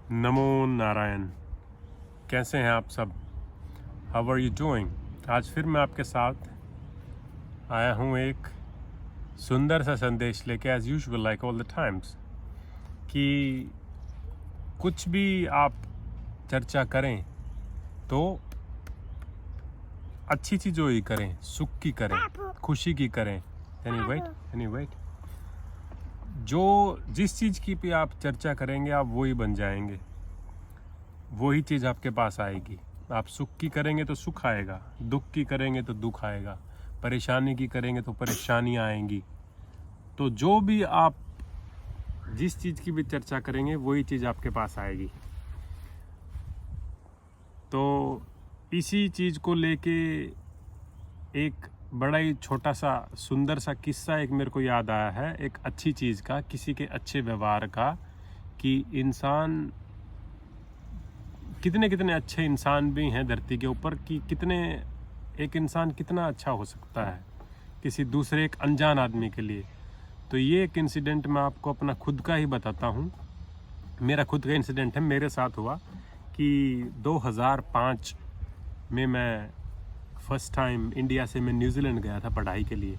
नमो नारायण। कैसे हैं आप सब? How are you doing? आज फिर मैं आपके साथ आया हूँ एक सुंदर सा संदेश लेके, as usual like all the times, कि कुछ भी आप चर्चा करें तो अच्छी चीज़ों ही करें, सुख की करें, खुशी की करें। एनी वेट जो जिस चीज़ की भी आप चर्चा करेंगे आप वही बन जाएंगे, वही चीज़ आपके पास आएगी। आप सुख की करेंगे तो सुख आएगा, दुख की करेंगे तो दुख आएगा, परेशानी की करेंगे तो परेशानियाँ आएंगी। तो जो भी आप जिस चीज़ की भी चर्चा करेंगे वही चीज़ आपके पास आएगी। तो इसी चीज़ को लेके एक बड़ा ही छोटा सा सुंदर सा किस्सा एक मेरे को याद आया है, एक अच्छी चीज़ का, किसी के अच्छे व्यवहार का, कि इंसान कितने कितने अच्छे इंसान भी हैं धरती के ऊपर, कि कितने एक इंसान कितना अच्छा हो सकता है किसी दूसरे एक अनजान आदमी के लिए। तो ये एक इंसिडेंट मैं आपको अपना खुद का ही बताता हूँ। मेरा खुद का इंसिडेंट है, मेरे साथ हुआ कि 2005 में मैं फर्स्ट टाइम इंडिया से मैं न्यूजीलैंड गया था पढ़ाई के लिए।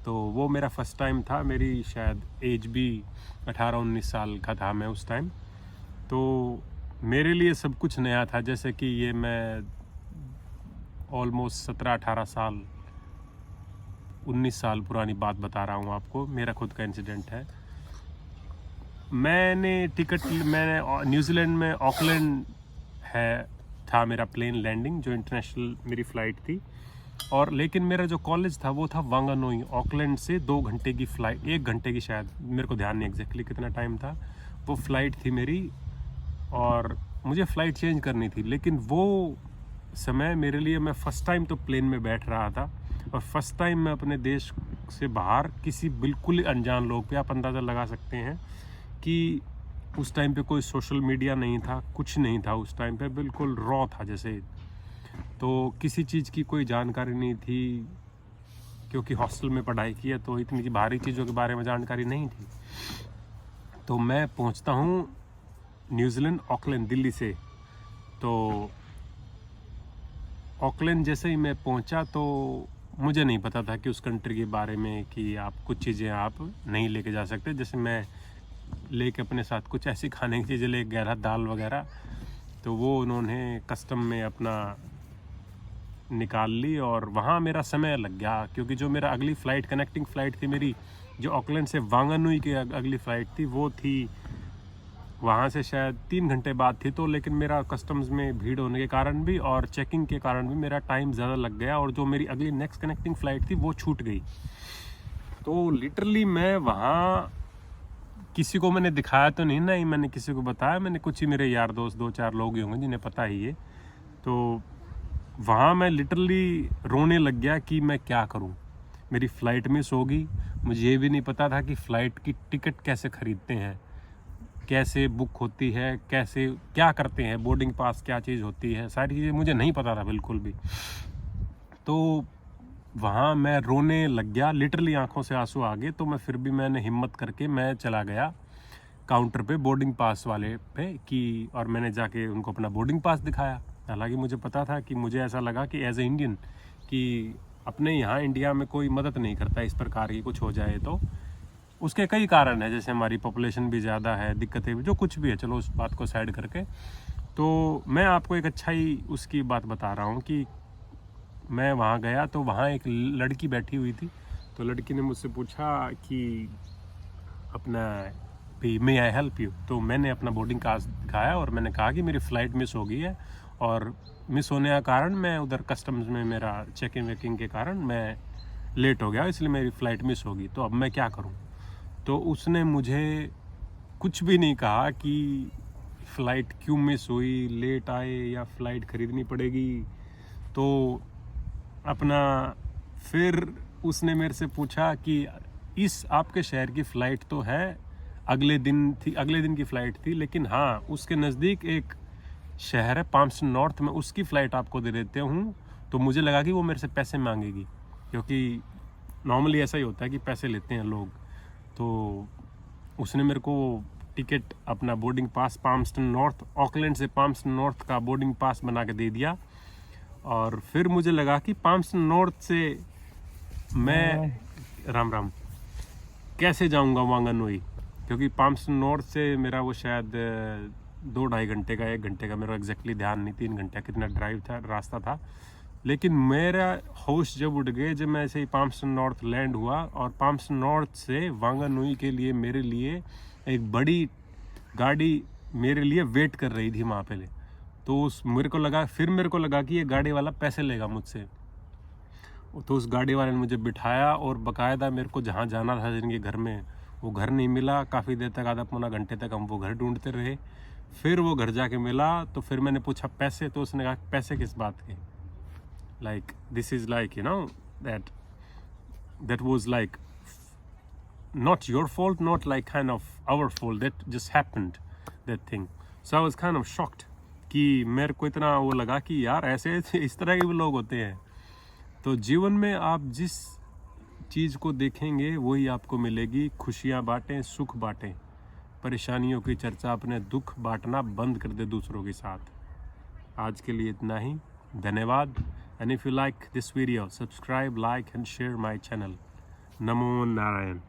तो वो मेरा फर्स्ट टाइम था, मेरी शायद एज भी 18-19 साल का था मैं उस टाइम। तो मेरे लिए सब कुछ नया था, जैसे कि ये मैं ऑलमोस्ट 17-18 साल 19 साल पुरानी बात बता रहा हूँ आपको। मेरा खुद का इंसिडेंट है। मैंने न्यूजीलैंड में ऑकलैंड था मेरा प्लेन लैंडिंग, जो इंटरनेशनल मेरी फ़्लाइट थी। और लेकिन मेरा जो कॉलेज था वो था वांगानोई। ऑकलैंड से 2 घंटे की फ़्लाइट, 1 घंटे की शायद, मेरे को ध्यान नहीं एग्जैक्टली कितना टाइम था, वो फ़्लाइट थी मेरी। और मुझे फ़्लाइट चेंज करनी थी, लेकिन वो समय मेरे लिए, मैं फ़र्स्ट टाइम तो प्लेन में बैठ रहा था, और फर्स्ट टाइम मैं अपने देश से बाहर किसी बिल्कुल ही अनजान लोग पे, आप अंदाज़ा लगा सकते हैं कि उस टाइम पे कोई सोशल मीडिया नहीं था, कुछ नहीं था उस टाइम पे, बिल्कुल रॉ था जैसे। तो किसी चीज़ की कोई जानकारी नहीं थी, क्योंकि हॉस्टल में पढ़ाई की है तो इतनी भारी चीज़ों के बारे में जानकारी नहीं थी। तो मैं पहुंचता हूं न्यूजीलैंड, ऑकलैंड, दिल्ली से। तो ऑकलैंड जैसे ही मैं पहुंचा तो मुझे नहीं पता था कि उस कंट्री के बारे में, कि आप कुछ चीज़ें आप नहीं लेके जा सकते। जैसे मैं लेके अपने साथ कुछ ऐसी खाने की चीज़ें ले गया था, दाल वगैरह, तो वो उन्होंने कस्टम में अपना निकाल ली, और वहाँ मेरा समय लग गया, क्योंकि जो मेरा अगली फ़्लाइट, कनेक्टिंग फ़्लाइट थी मेरी, जो ऑकलैंड से वांगानुई की अगली फ़्लाइट थी, वो थी वहाँ से शायद 3 घंटे बाद थी। तो लेकिन मेरा कस्टम्स में भीड़ होने के कारण भी और चेकिंग के कारण भी मेरा टाइम ज़्यादा लग गया, और जो मेरी अगली नेक्स्ट कनेक्टिंग फ़्लाइट थी वो छूट गई। तो लिटरली मैं वहाँ किसी को मैंने दिखाया तो नहीं, नहीं मैंने किसी को बताया, मैंने कुछ ही मेरे यार दोस्त 2-4 लोग ही होंगे जिन्हें पता ही है। तो वहाँ मैं लिटरली रोने लग गया कि मैं क्या करूँ, मेरी फ़्लाइट मिस होगी। मुझे ये भी नहीं पता था कि फ़्लाइट की टिकट कैसे ख़रीदते हैं, कैसे बुक होती है, कैसे क्या करते हैं, बोर्डिंग पास क्या चीज़ होती है, सारी चीज़ें मुझे नहीं पता था बिल्कुल भी। तो वहाँ मैं रोने लग गया, लिटरली आंखों से आंसू आ गए। तो मैं फिर भी मैंने हिम्मत करके मैं चला गया काउंटर पे, बोर्डिंग पास वाले पे, कि और मैंने जाके उनको अपना बोर्डिंग पास दिखाया। हालांकि मुझे पता था कि, मुझे ऐसा लगा कि एज ए इंडियन, कि अपने यहाँ इंडिया में कोई मदद नहीं करता इस प्रकार की कुछ हो जाए तो। उसके कई कारण हैं, जैसे हमारी पॉपुलेशन भी ज़्यादा है, दिक्कतें भी, जो कुछ भी है, चलो उस बात को साइड करके। तो मैं आपको एक अच्छा ही उसकी बात बता रहा हूँ कि मैं वहाँ गया तो वहाँ एक लड़की बैठी हुई थी। तो लड़की ने मुझसे पूछा कि अपना भी, मे आई हेल्प यू? तो मैंने अपना बोर्डिंग पास दिखाया और मैंने कहा कि मेरी फ़्लाइट मिस हो गई है, और मिस होने का कारण मैं उधर कस्टम्स में, मेरा चेकिंग वेकिंग के कारण मैं लेट हो गया, इसलिए मेरी फ़्लाइट मिस होगी, तो अब मैं क्या करूं? तो उसने मुझे कुछ भी नहीं कहा कि फ़्लाइट क्यों मिस हुई, लेट आए या फ़्लाइट ख़रीदनी पड़ेगी। तो अपना फिर उसने मेरे से पूछा कि इस आपके शहर की फ़्लाइट तो है, अगले दिन की फ़्लाइट थी, लेकिन हाँ उसके नज़दीक एक शहर है पाम्पसन नॉर्थ में, उसकी फ़्लाइट आपको दे देते हूँ। तो मुझे लगा कि वो मेरे से पैसे मांगेगी, क्योंकि नॉर्मली ऐसा ही होता है कि पैसे लेते हैं लोग। तो उसने मेरे को टिकट अपना बोर्डिंग पास पाल्मस्टन नॉर्थ, ऑकलैंड से पाल्मस्टन नॉर्थ का बोर्डिंग पास बना के दे दिया। और फिर मुझे लगा कि पाल्मस्टन नॉर्थ से मैं राम राम कैसे जाऊंगा वांगानुई, क्योंकि पाल्मस्टन नॉर्थ से मेरा वो शायद 2-2.5 घंटे का 1 घंटे का, मेरा एग्जैक्टली ध्यान नहीं 3 घंटा कितना ड्राइव था रास्ता था। लेकिन मेरा होश जब उड़ गए जब मैं ऐसे ही पाल्मस्टन नॉर्थ लैंड हुआ, और पाल्मस्टन नॉर्थ से वांगानुई के लिए मेरे लिए एक बड़ी गाड़ी मेरे लिए वेट कर रही थी वहाँ पे। तो मेरे को लगा कि ये गाड़ी वाला पैसे लेगा मुझसे। तो उस गाड़ी वाले ने मुझे बिठाया और बाकायदा मेरे को जहाँ जाना था जिनके घर में, वो घर नहीं मिला। काफ़ी देर तक, आधा पौना घंटे तक हम वो घर ढूंढते रहे। फिर वो घर जाके मिला तो फिर मैंने पूछा पैसे, तो उसने कहा पैसे किस बात के, like this is like you know that was like not your fault, not like kind of our fault, that just happened, that thing. So I was kind of shocked कि मेरे को इतना वो लगा कि यार ऐसे इस तरह के भी लोग होते हैं। तो जीवन में आप जिस चीज़ को देखेंगे वही आपको मिलेगी। खुशियाँ बांटें, सुख बांटें, परेशानियों की चर्चा, अपने दुख बांटना बंद कर दे दूसरों के साथ। आज के लिए इतना ही, धन्यवाद। And if you like this video, subscribe, like and share my channel. NaMo Narayan.